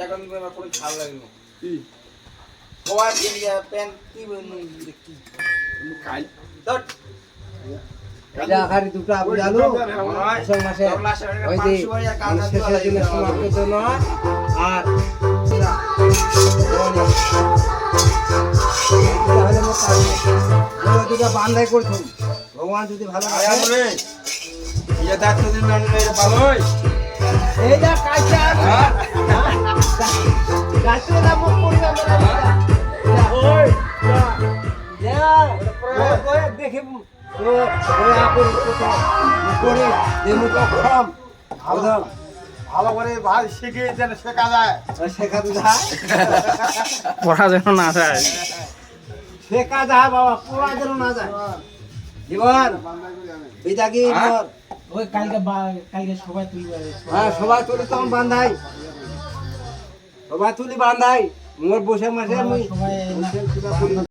টাকা দিবে আমার কোনো ছাড় লাগে না কি খাওয়ার এরিয়া প্যান কি দেখি খাই দট এটা আখারি দুটো আবু আলু এসব মাসে ওই যে শেষের দিনে সমাপ্ত জন্য আর দুটো বান্ধাই করে থাকুন ভগবান যদি ভালো আরে আমরে ইয়া দাঁত দিন না এটা ভালোই এই যা কাইছা গাছটা দাম পড়বে আমরা ওই যা ওই দেখে ওই আপন করে দেমু তো কম ভালো করে ভাই শিখে যেন শেখা যায় শেখা যায় পড়া যেন না যায় শেখা যায় বাবা পুরা যেন না যায় জীবন বিদাগি ওই কালকে সবাই তুলবে হ্যাঁ সবাই তুলি তখন বান্ধাই সবাই তুলি বান্ধাই মোর বসে মাসে আমি সবাই